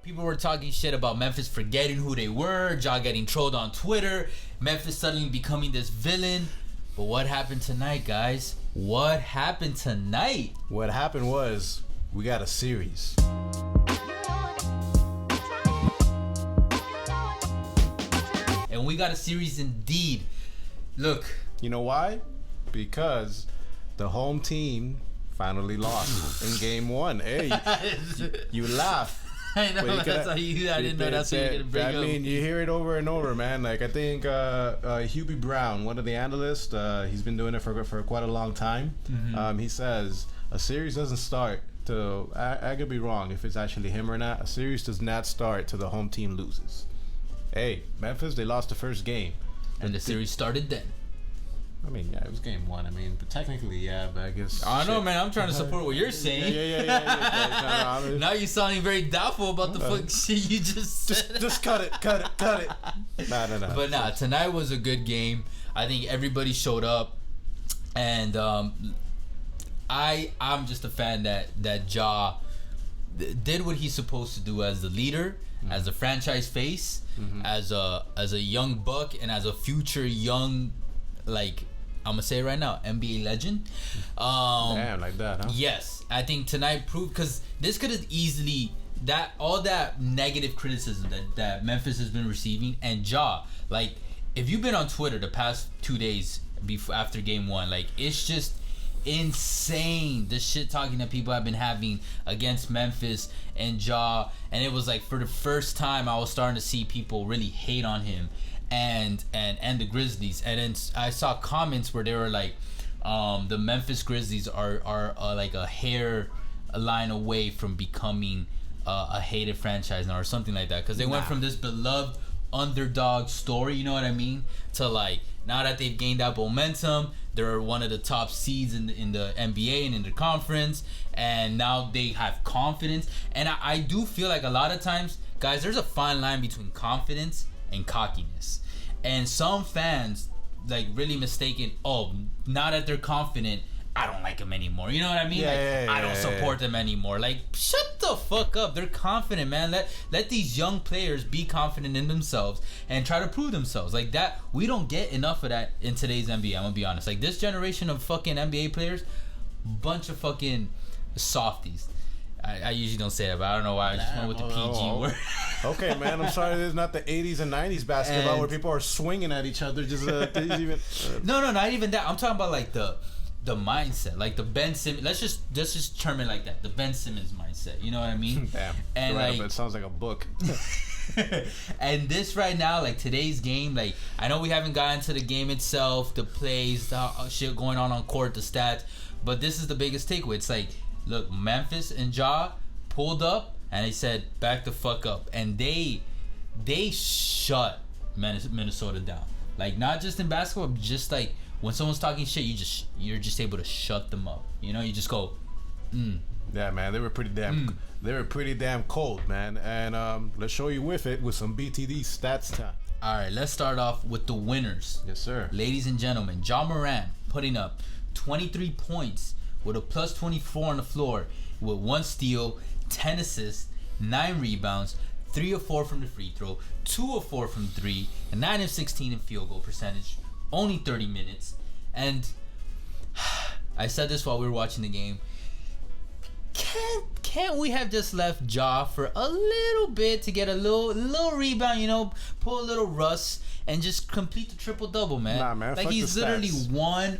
People were talking shit about Memphis forgetting who they were, Ja getting trolled on Twitter, Memphis suddenly becoming this villain. But what happened tonight, guys? What happened tonight? What happened was we got a series. And we got a series indeed. Look. You know why? Because the home team finally lost in game one. Hey, you laugh. I know, that's how you. I didn't know that's how you're gonna bring up. I mean, you hear it over and over, man. Like I think Hubie Brown, one of the analysts, he's been doing it for quite a long time. Mm-hmm. He says a series doesn't start till I could be wrong if it's actually him or not. A series does not start till the home team loses. Hey, Memphis, they lost the first game, and the series started then. I mean, yeah, it was game one. I mean, but technically, yeah, but I guess... I don't know, man. I'm trying to support what you're saying. Yeah. Now you're sounding very doubtful about the fuck shit you just said. Just cut it. No. But nah, tonight was a good game. I think everybody showed up. And I'm just a fan that Ja did what he's supposed to do as the leader, as a franchise face, as a young buck, and as a future young, like... I'm gonna say it right now, NBA legend. Damn, like that, huh? Yes, I think tonight proved, because this could have easily all that negative criticism that Memphis has been receiving, and Ja, like if you've been on Twitter the past 2 days after game one, like it's just insane the shit talking that people have been having against Memphis and Ja, and it was like for the first time I was starting to see people really hate on him. And the Grizzlies, and then I saw comments where they were like, the Memphis Grizzlies are like a hair line away from becoming a hated franchise now or something like that, because they went from this beloved underdog story, you know what I mean, to like now that they've gained that momentum, they're one of the top seeds in the NBA and in the conference, and now they have confidence. And I do feel like a lot of times, guys, there's a fine line between confidence and cockiness, and some fans like really mistaken, oh, now that they're confident, I don't like them anymore, you know what I mean? I don't support them anymore. Like, shut the fuck up. They're confident, man. Let these young players be confident in themselves and try to prove themselves. Like that, we don't get enough of that in today's NBA, I'm gonna be honest. Like this generation of fucking NBA players, bunch of fucking softies. I usually don't say that, but I don't know why I just went with the PG word. Okay, man. I'm sorry. There's not the 80s and 90s basketball where people are swinging at each other. Just No, not even that. I'm talking about like the mindset, like the Ben Simmons. Let's just term it like that. The Ben Simmons mindset. You know what I mean? Damn. And right, like, it sounds like a book. And this right now, like today's game, like I know we haven't gotten to the game itself, the plays, the shit going on court, the stats, but this is the biggest takeaway. It's like, look, Memphis and Ja pulled up and they said, back the fuck up. And they shut Minnesota down. Like, not just in basketball, but just like when someone's talking shit, you're just able to shut them up. You know, you just go, Yeah, man, they were pretty damn cold, man. And let's show you with some BTD stats time. All right, let's start off with the winners. Yes, sir. Ladies and gentlemen, Ja Morant putting up 23 points with a plus 24 on the floor, with 1 steal, 10 assists, 9 rebounds, 3 of 4 from the free throw, 2 of 4 from 3, and 9 of 16 in field goal percentage. Only 30 minutes. And I said this while we were watching the game. Can't we have just left Ja for a little bit to get a little rebound, you know, pull a little rust, and just complete the triple double, man? Nah, man. Like he's literally one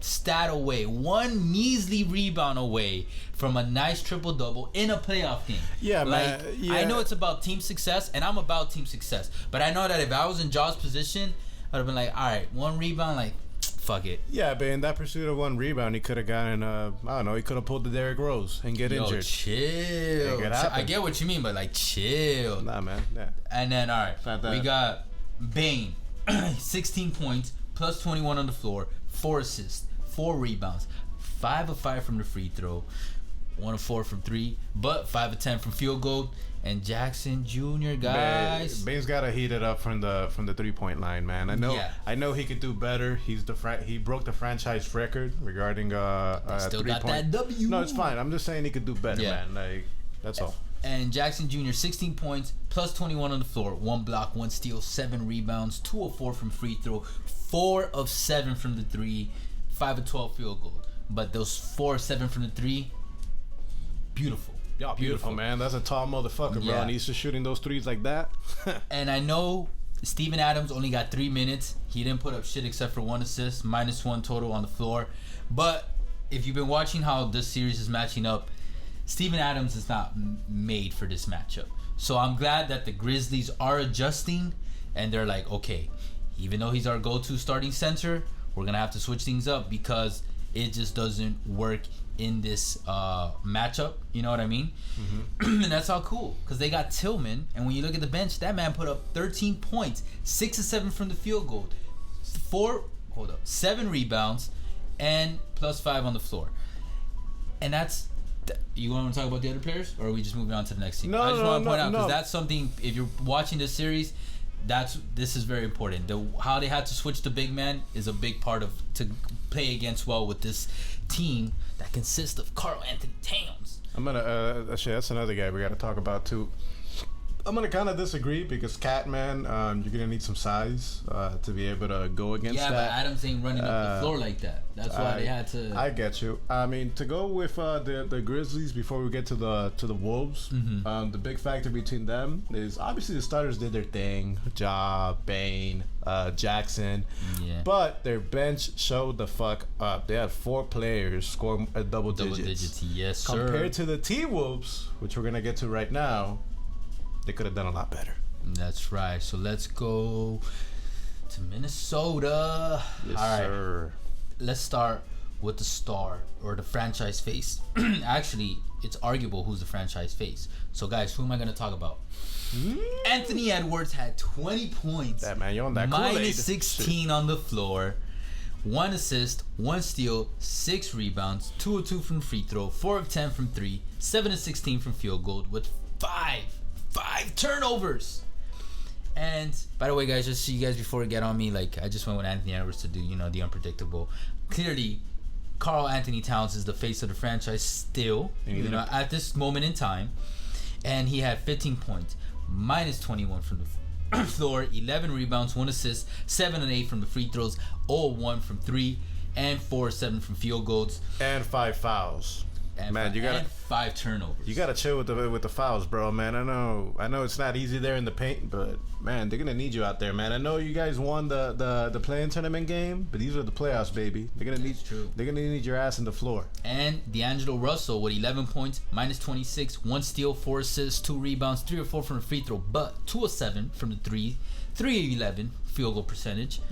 stat away, one measly rebound away from a nice triple double in a playoff game. Yeah, like, man. Yeah. I know it's about team success, and I'm about team success, but I know that if I was in Ja's position, I'd have been like, all right, 1 rebound, like, fuck it. Yeah, but in that pursuit of 1 rebound, he could have gotten, I don't know, he could have pulled the Derrick Rose and get injured. Chill. I get what you mean, but like, chill. Nah, man. Yeah. And then, all right, we got Bane, 16 points, plus 21 on the floor, 4 assists, 4 rebounds, 5 of 5 from the free throw, 1 of 4 from 3, but 5 of 10 from field goal. And Jackson Jr., guys, Bane's got to heat it up from the 3-point line, man. I know he could do better. He broke the franchise record regarding still 3-point. got that W. No, it's fine. I'm just saying he could do better, man. Like, that's all. And Jackson Jr. 16 points, plus 21 on the floor, 1 block, 1 steal, 7 rebounds, 2 of 4 from free throw, 4 of 7 from the 3, 5 of 12 field goal. But those 4 of 7 from the 3, beautiful. Yeah, beautiful, man. That's a tall motherfucker, bro. Yeah. And he's just shooting those threes like that. And I know Steven Adams only got 3 minutes. He didn't put up shit except for 1 assist, -1 total on the floor. But if you've been watching how this series is matching up, Steven Adams is not made for this matchup. So I'm glad that the Grizzlies are adjusting, and they're like, okay, even though he's our go-to starting center, we're going to have to switch things up because it just doesn't work in this matchup. You know what I mean? Mm-hmm. And that's all cool because they got Tillman, and when you look at the bench, that man put up 13 points, 6 of 7 from the field goal, 7 rebounds, and +5 on the floor. And that's... You want to talk about the other players, or are we just moving on to the next team? I just want to point out because that's something. If you're watching this series, this is very important. How they had to switch to big man is a big part of to play against well with this team that consists of Karl Anthony Towns. I'm gonna actually that's another guy we got to talk about too. I'm gonna kind of disagree because Catman, you're gonna need some size to be able to go against that. Yeah, but Adams ain't running up the floor like that. That's why they had to. I get you. I mean, to go with the Grizzlies before we get to the Wolves, the big factor between them is obviously the starters did their thing. Ja, Bane, Jackson, but their bench showed the fuck up. They had 4 players score double digits. Yes, sir. Compared to the T-Wolves, which we're gonna get to right now. They could have done a lot better. That's right. So let's go to Minnesota. Yes, all right. Sir. Let's start with the star or the franchise face. Actually, it's arguable who's the franchise face. So, guys, who am I going to talk about? Anthony Edwards had 20 points. That man, you're on that Kool-Aid. -16 on the floor. 1 assist, 1 steal, 6 rebounds, 2 of 2 from free throw, 4 of 10 from 3, 7 of 16 from field goal with 5 turnovers. And by the way, guys, just so you guys before we get on me, like I just went with Anthony Edwards to do, the unpredictable. Clearly, Karl Anthony Towns is the face of the franchise still, at this moment in time. And he had 15 points, -21 from the floor, 11 rebounds, 1 assist, 7 and 8 from the free throws, 0-1 from 3, and 4-7 from field goals. And 5 fouls. Man, you gotta 5 turnovers. You gotta chill with the fouls, bro. Man, I know it's not easy there in the paint, but man, they're gonna need you out there, man. I know you guys won the play-in tournament game, but these are the playoffs, baby. They're gonna need your ass in the floor. And D'Angelo Russell with 11 points, -26, 1 steal, 4 assists, 2 rebounds, 3 of 4 from the free throw, but 2 of 7 from the 3 of 11 field goal percentage.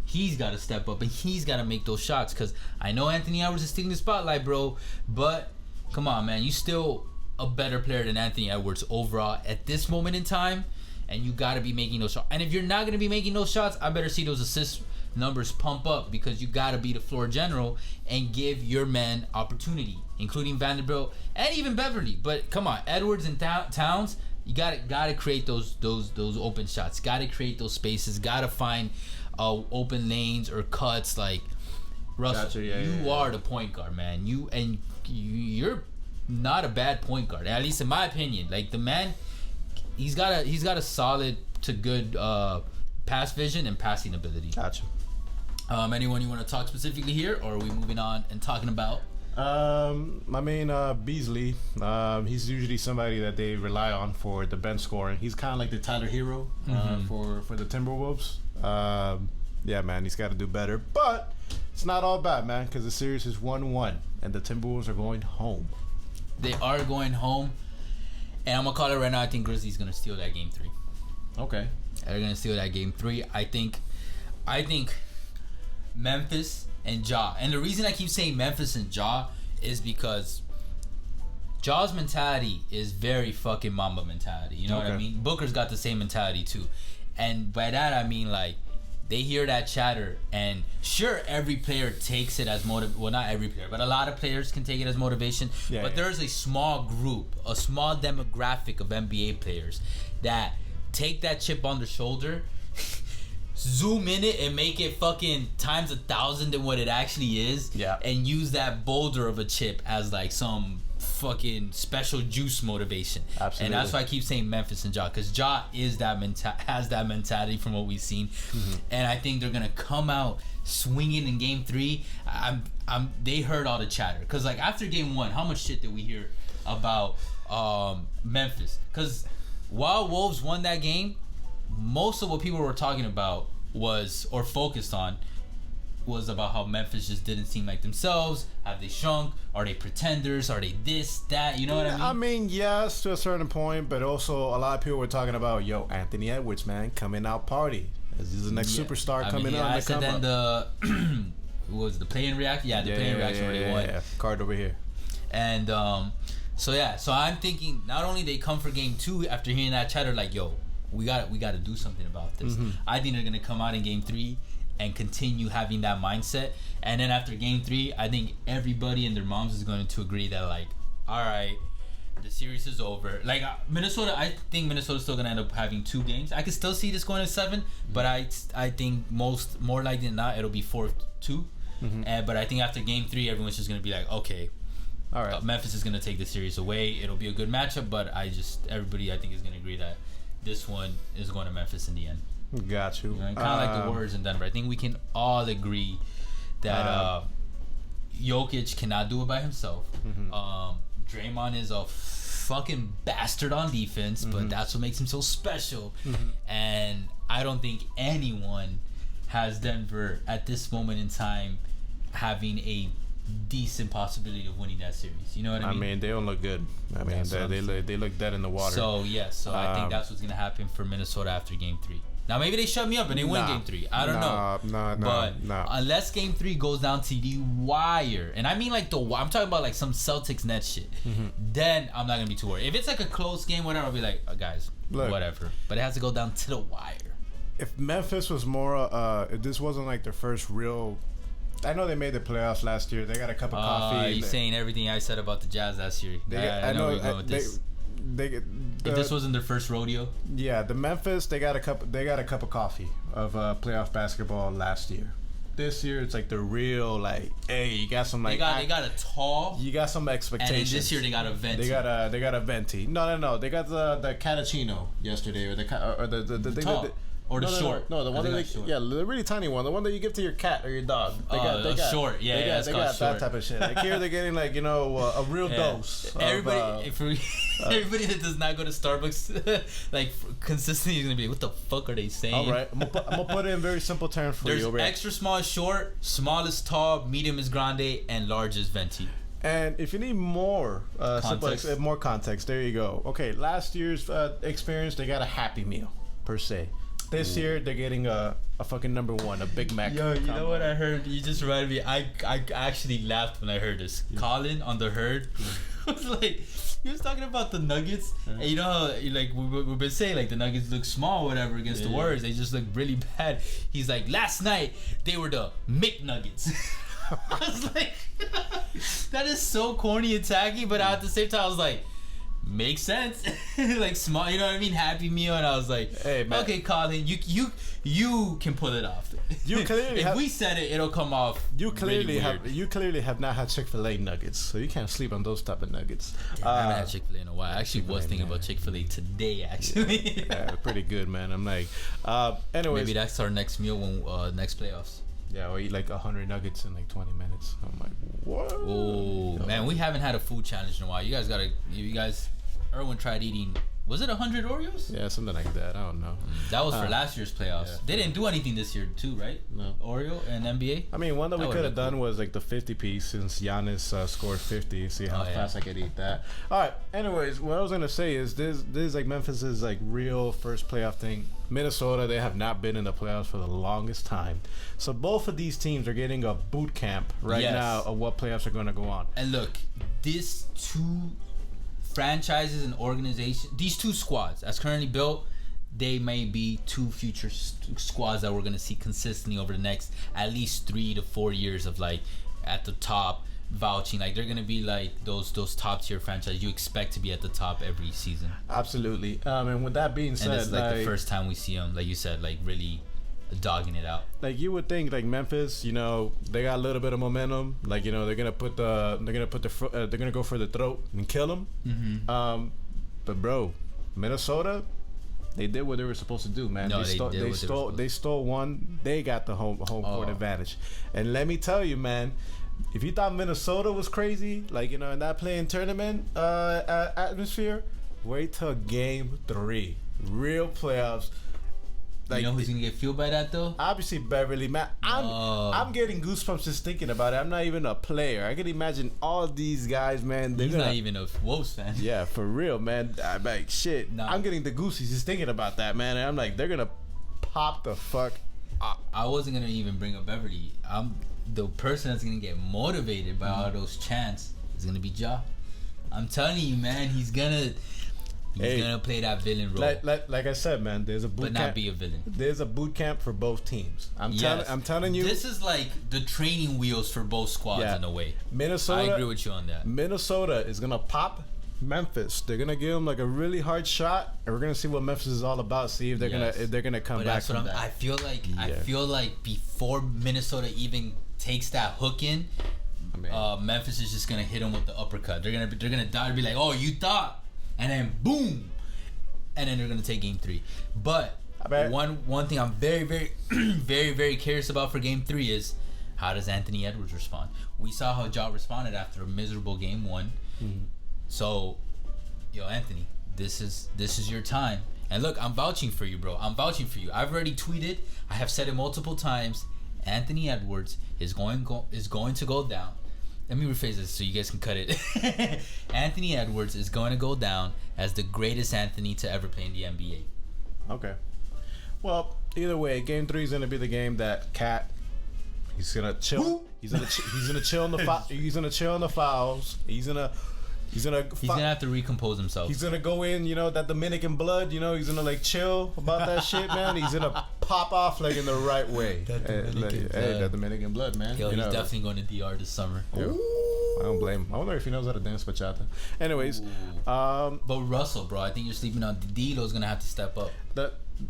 He's got to step up and he's got to make those shots because I know Anthony Edwards is stealing the spotlight, bro, but. Come on, man. You still a better player than Anthony Edwards overall at this moment in time, and you got to be making those shots. And if you're not going to be making those shots, I better see those assist numbers pump up because you got to be the floor general and give your men opportunity, including Vanderbilt and even Beverley. But come on, Edwards and Towns, you got to create those open shots. Got to create those spaces. Got to find open lanes or cuts like Russell. Gotcha, you are the point guard, man. You're not a bad point guard, at least in my opinion. Like the man, he's got a solid to good pass vision and passing ability. Gotcha. Anyone you want to talk specifically here, or are we moving on and talking about? I mean, Beasley. He's usually somebody that they rely on for the bench scoring. He's kind of like the Tyler Hero for the Timberwolves. Yeah, man, he's got to do better, but. It's not all bad, man, because the series is 1-1, and the Timberwolves are going home. They are going home, and I'm going to call it right now. I think Grizzlies going to steal that game 3. Okay. They're going to steal that game 3. I think Memphis and Ja. And the reason I keep saying Memphis and Ja is because Ja's mentality is very fucking Mamba mentality. You know what I mean? Booker's got the same mentality, too. And by that, I mean, like, they hear that chatter, and sure, every player takes it as well, not every player, but a lot of players can take it as motivation. But there's a small group, a small demographic of NBA players that take that chip on their shoulder, zoom in it, and make it fucking times 1,000 than what it actually is, and use that boulder of a chip as like some fucking special juice motivation. Absolutely. And that's why I keep saying Memphis and Ja, because Ja is has that mentality from what we've seen. And I think they're gonna come out swinging in game 3. They heard all the chatter, because like after game 1, how much shit did we hear about Memphis? Because while Wolves won that game, most of what people were talking about focused on was about how Memphis just didn't seem like themselves. Have they shrunk? Are they pretenders? Are they this, that? You know what I mean? I mean, yes, to a certain point, but also a lot of people were talking about, yo, Anthony Edwards, man, coming out party. This is the next superstar coming out. I said then what was the play-in reaction? Yeah, the play-in reaction where they won. Yeah. Card over here. And so I'm thinking not only they come for game 2 after hearing that chatter, like, yo, we got to do something about this. I think they're gonna come out in game 3 and continue having that mindset. And then after game 3, I think everybody and their moms is going to agree that, like, all right, the series is over. Like Minnesota, I think Minnesota's still gonna end up having 2 games. I could still see this going to 7, but I think more likely than not it'll be 4-2. But I think after game 3, everyone's just gonna be like, okay, all right, Memphis is gonna take the series away. It'll be a good matchup, but everybody I think is gonna agree that this one is going to Memphis in the end. Got you. Kind of like the Warriors in Denver. I think we can all agree that Jokic cannot do it by himself. Draymond is a fucking bastard on defense, but that's what makes him so special. And I don't think anyone has Denver at this moment in time having a decent possibility of winning that series. You know what I mean? I mean, they don't look good. I mean, they look dead in the water. So I think that's what's gonna happen for Minnesota after game 3. Now maybe they shut me up and they win game 3. I don't know. But unless game 3 goes down to the wire, and I mean like I'm talking about like some Celtics Nets shit, then I'm not gonna be too worried. If it's like a close game, whatever, I'll be like, guys, whatever. But it has to go down to the wire. If Memphis was more, if this wasn't like their first real. I know they made the playoffs last year. They got a cup of coffee. You're saying everything I said about the Jazz last year. I know where you're going with this. If this wasn't their first rodeo. Yeah, the Memphis, they got a cup of coffee of playoff basketball last year. This year it's like the real, like, hey, you got some like they got a tall. You got some expectations. And this year they got a venti. They got a venti. No. They got the cappuccino yesterday, or the tall. Or the short. No, the one the really tiny one, the one that you give to your cat or your dog. They got short. They got that type of shit. Like here, they're getting like a real dose. Everybody that does not go to Starbucks, like consistently, is gonna be, what the fuck are they saying? All right, I'm gonna put it in very simple terms for you. There's extra small is short, small is tall, medium is grande, and large is venti. And if you need more more context, there you go. Okay, last year's experience, they got a Happy Meal per se. This year they're getting a fucking number 1, a Big Mac. Yo, you know what I heard? You just reminded me. I actually laughed when I heard this. Colin on the Herd was like, he was talking about the Nuggets, and you know how, like we've been saying, like the Nuggets look small, or whatever, against the Warriors. They just look really bad. He's like, last night they were the McNuggets. I was like, that is so corny and tacky, but at the same time I was like, makes sense. Like small, you know what I mean? Happy Meal. And I was like, hey, man. Okay, Colin, you can pull it off. You clearly if we said it, it'll come off. You clearly have not had Chick-fil-A nuggets, so you can't sleep on those type of nuggets. Damn, I haven't had Chick-fil-A in a while. I actually was thinking about Chick-fil-A today, actually. Yeah, pretty good, man. I'm like, anyways, maybe that's our next meal when next playoffs. Yeah, we'll eat like 100 nuggets in like 20 minutes. I'm like, what? Oh, man, we haven't had a food challenge in a while. Erwin tried eating, was it 100 Oreos? Yeah, something like that. I don't know. That was for last year's playoffs. Yeah. They didn't do anything this year too, right? No. Oreo and NBA? I mean, one that we could have done was like the 50-piece, since Giannis scored 50. See how fast I could eat that. All right. Anyways, what I was going to say is this is like Memphis's like real first playoff thing. Minnesota, they have not been in the playoffs for the longest time. So both of these teams are getting a boot camp now of what playoffs are going to go on. And look, these two franchises and organizations, these two squads as currently built, they may be two future squads that we're going to see consistently over the next at least 3 to 4 years of like at the top vouching. Like they're going to be like those top tier franchises you expect to be at the top every season. Absolutely. And with that being said, and it's like the first time we see them, like you said, like really dogging it out. Like you would think, like Memphis, you know, they got a little bit of momentum. Like, you know, they're gonna go for the throat and kill them. Mm-hmm. But bro, Minnesota, they did what they were supposed to do, man. No, they stole one. They got the home court advantage. And let me tell you, man, if you thought Minnesota was crazy, like, you know, in that playing tournament atmosphere, wait till game 3, real playoffs. Like, you know who's gonna get fueled by that though? Obviously Beverley, man. I'm getting goosebumps just thinking about it. I'm not even a player. I can imagine all these guys, man. He's not even a Wolves fan. Yeah, for real, man. I'm like, shit. Nah. I'm getting the goosies just thinking about that, man. And I'm like, they're gonna pop the fuck up. I wasn't gonna even bring up Beverley. I'm the person that's gonna get motivated by all those chants is gonna be Ja. I'm telling you, man. He's gonna play that villain role. Like I said, man, there's a boot camp. But not be a villain. There's a boot camp for both teams. I'm telling you. This is like the training wheels for both squads in a way. Minnesota. I agree with you on that. Minnesota is going to pop Memphis. They're going to give them like a really hard shot, and we're going to see what Memphis is all about. See if they're going to come back from that. I feel like before Minnesota even takes that hook in, Memphis is just going to hit them with the uppercut. They're going to die and be like, "Oh, you thought." And then boom, and then they're gonna take game 3. But one thing I'm very, very, very, very curious about for game 3 is how does Anthony Edwards respond? We saw how Ja responded after a miserable game 1. Mm-hmm. So, yo, Anthony, this is your time. And look, I'm vouching for you, bro. I'm vouching for you. I've already tweeted. I have said it multiple times. Anthony Edwards is going to go down. Let me rephrase this so you guys can cut it. Anthony Edwards is going to go down as the greatest Anthony to ever play in the NBA. Okay. Well, either way, game 3 is going to be the game that Cat. He's gonna chill. He's gonna chill on the he's gonna chill on the fouls. He's gonna have to recompose himself. He's gonna go in, you know, that Dominican blood, you know, he's gonna like chill about that shit, man. He's gonna pop off like in the right way. That Dominican blood, man. Yo, he's definitely going to DR this summer. I don't blame him. I wonder if he knows how to dance bachata. Anyways, but Russell, bro, I think you're sleeping on Dilo's gonna have to step up.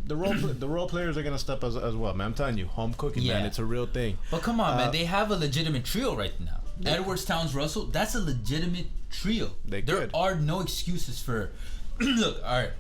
The role players are gonna step as well, man. I'm telling you, home cooking, man. It's a real thing. But come on, man. They have a legitimate trio right now. Edwards, Towns, Russell. That's a legitimate trio. There are no excuses for. Look, all right.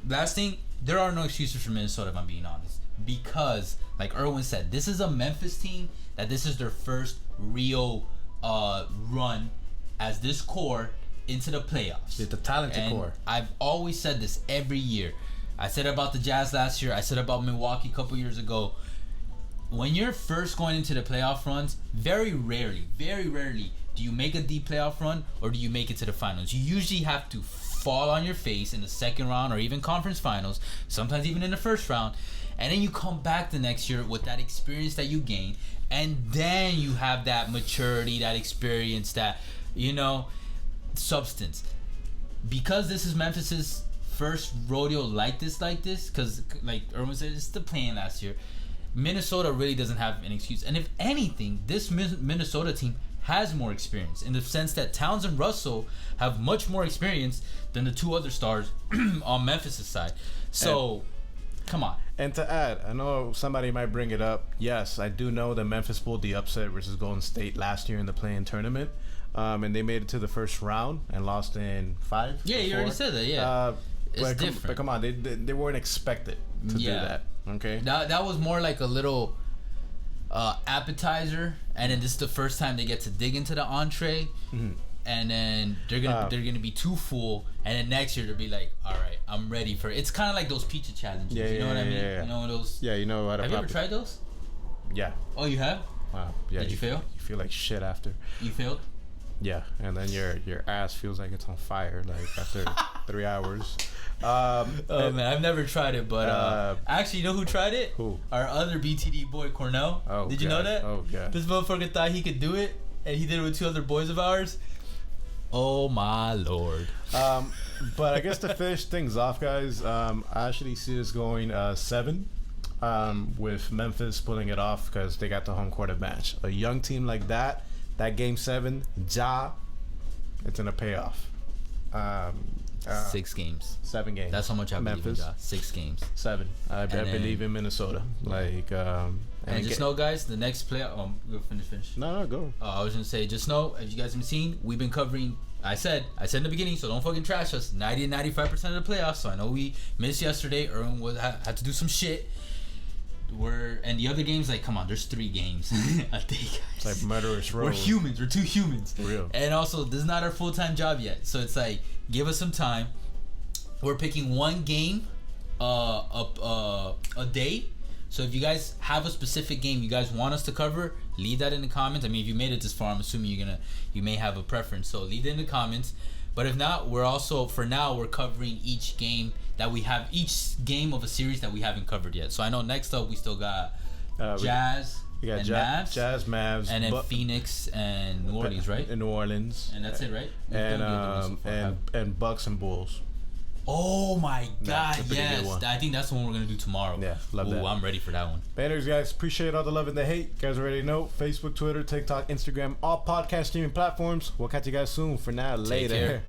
Last thing, there are no excuses for Minnesota, if I'm being honest, because, like Erwin said, this is a Memphis team that this is their first real run as this core into the playoffs. It's a talented core. I've always said this every year. I said about the Jazz last year. I said about Milwaukee a couple years ago. When you're first going into the playoff runs, very rarely do you make a deep playoff run or do you make it to the finals. You usually have to fall on your face in the second round or even conference finals, sometimes even in the first round, and then you come back the next year with that experience that you gain, and then you have that maturity, that experience, that, you know, substance. Because this is Memphis's first rodeo like this, because like Erwin said, it's the play-in last year. Minnesota really doesn't have an excuse. And if anything, this Minnesota team has more experience in the sense that Towns and Russell have much more experience than the two other stars on Memphis' side. So, come on. And to add, I know somebody might bring it up. Yes, I do know that Memphis pulled the upset versus Golden State last year in the play-in tournament. And they made it to the first round and lost in 5. Yeah, you already said that, yeah. It's different. But come on, they weren't expected to do that. Okay. That was more like a little appetizer, and then this is the first time they get to dig into the entree, and then they're gonna be too full, and then next year they'll be like, all right, I'm ready for it. It's kind of like those pizza challenges. You know what I mean? Yeah. You know those. Yeah, you know what? Have you ever tried those? Yeah. Oh, you have? Wow. Yeah. Did you fail? You feel like shit after. You failed? Yeah, and then your ass feels like it's on fire, like after 3 hours. Man, I've never tried it, but actually, you know who tried it? Who? Our other BTD boy, Cornell. Oh, Did you know that? Oh, God. This motherfucker thought he could do it, and he did it with 2 other boys of ours. Oh my lord. But I guess to finish things off, guys, I actually see this going 7. With Memphis pulling it off because they got the home court advantage. A young team like that game 7, Ja, it's gonna pay off. 6 games. 7 games. That's how much I believe in Memphis. Ja. 6 games. 7. I believe in Minnesota. Like, and just know, guys, the next playoff. Go finish. No, go. I was gonna say, just know, as you guys have seen, we've been covering. I said in the beginning, so don't fucking trash us. 90-95% of the playoffs. So I know we missed yesterday. Erwin had to do some shit. And the other games, like, come on, there's 3 games a day, guys. It's like murderous road. We're humans. We're 2 humans. For real. And also, this is not our full-time job yet. So it's like, give us some time. We're picking 1 game a day. So if you guys have a specific game you guys want us to cover, leave that in the comments. I mean, if you made it this far, I'm assuming you may have a preference. So leave it in the comments. But if not, we're also, for now, we're covering each game that we have, each game of a series that we haven't covered yet. So I know next up we still got Jazz and Mavs. Jazz, Mavs. And then Phoenix and New Orleans, right? In New Orleans. And that's it, right? And Bucks and Bulls. Oh my God, yes. I think that's the one we're going to do tomorrow. Yeah, love that. I'm ready for that one. Banners, guys, appreciate all the love and the hate. You guys already know, Facebook, Twitter, TikTok, Instagram, all podcast streaming platforms. We'll catch you guys soon. For now, later.